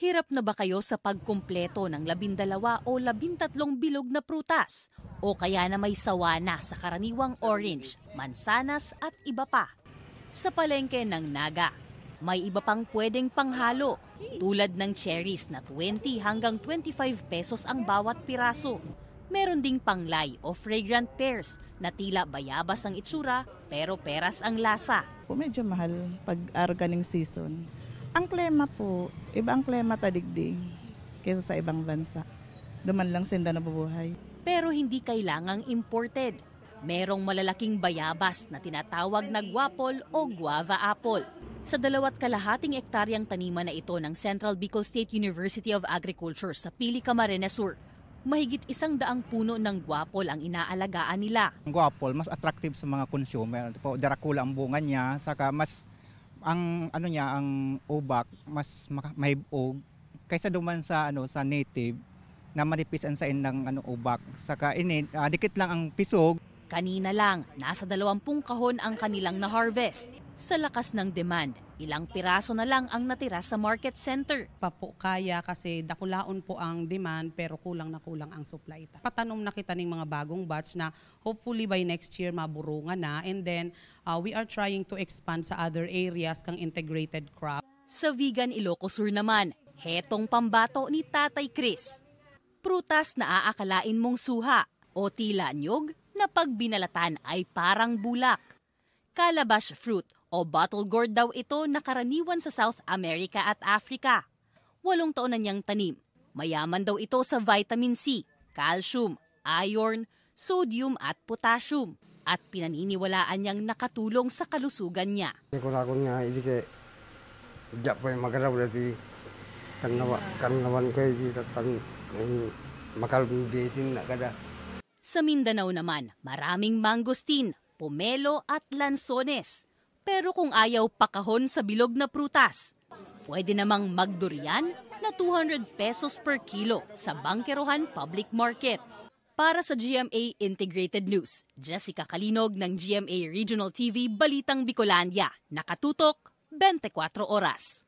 Hirap na ba kayo sa pagkumpleto ng 12 o 13 bilog na prutas? O kaya na may sawa na sa karaniwang orange, mansanas at iba pa? Sa palengke ng Naga, may iba pang pwedeng panghalo tulad ng cherries na 20 hanggang 25 pesos ang bawat piraso. Meron ding panglay o fragrant pears na tila bayabas ang itsura pero peras ang lasa. Medyo mahal pag organic season. Ang klema po, iba ang klema tadigdi kaysa sa ibang bansa. Duman lang sinda nabubuhay. Pero hindi kailangang imported. Merong malalaking bayabas na tinatawag na guapol o guava apple. Sa 2.5 ektaryang taniman na ito ng Central Bicol State University of Agriculture sa Pili, Camarines Sur, mahigit 100 puno ng guapol ang inaalagaan nila. Ang guapol mas attractive sa mga consumer. Darakula ang bunga niya, saka mas ang ang ubak mas mahibog kaysa duman sa sa native na manipis ang sain ng ubak. Saka dikit lang ang pisog. Kanina lang, nasa 20 kahon ang kanilang na-harvest. Sa lakas ng demand, ilang piraso na lang ang natira sa market center. Po kaya kasi dakulaon po ang demand pero kulang na kulang ang supply. Patanom na kita ng mga bagong batch na hopefully by next year maburungan na, and then we are trying to expand sa other areas kang integrated crop. Sa Vegan Ilocos Sur naman, hetong pambato ni Tatay Chris. Prutas na aakalain mong suha o tila nyog na pag binalatan ay parang bulak. Calabash fruit o bottle gourd daw ito na karaniwan sa South America at Africa. 8 taon na niyang tanim. Mayaman daw ito sa vitamin C, calcium, iron, sodium at potassium. At pinaniniwalaan niyang nakatulong sa kalusugan niya. Kung nga, hindi kayo, diya po yung magaraw dati, kanawan kayo dito, makalbitin na kada. Sa Mindanao naman, maraming mangosteen, pomelo at lansones. Pero kung ayaw pakahon sa bilog na prutas, pwede namang magdurian na 200 pesos per kilo sa Bangkerohan Public Market. Para sa GMA Integrated News, Jessica Kalinog ng GMA Regional TV Balitang Bicolandia. Nakatutok, 24 oras.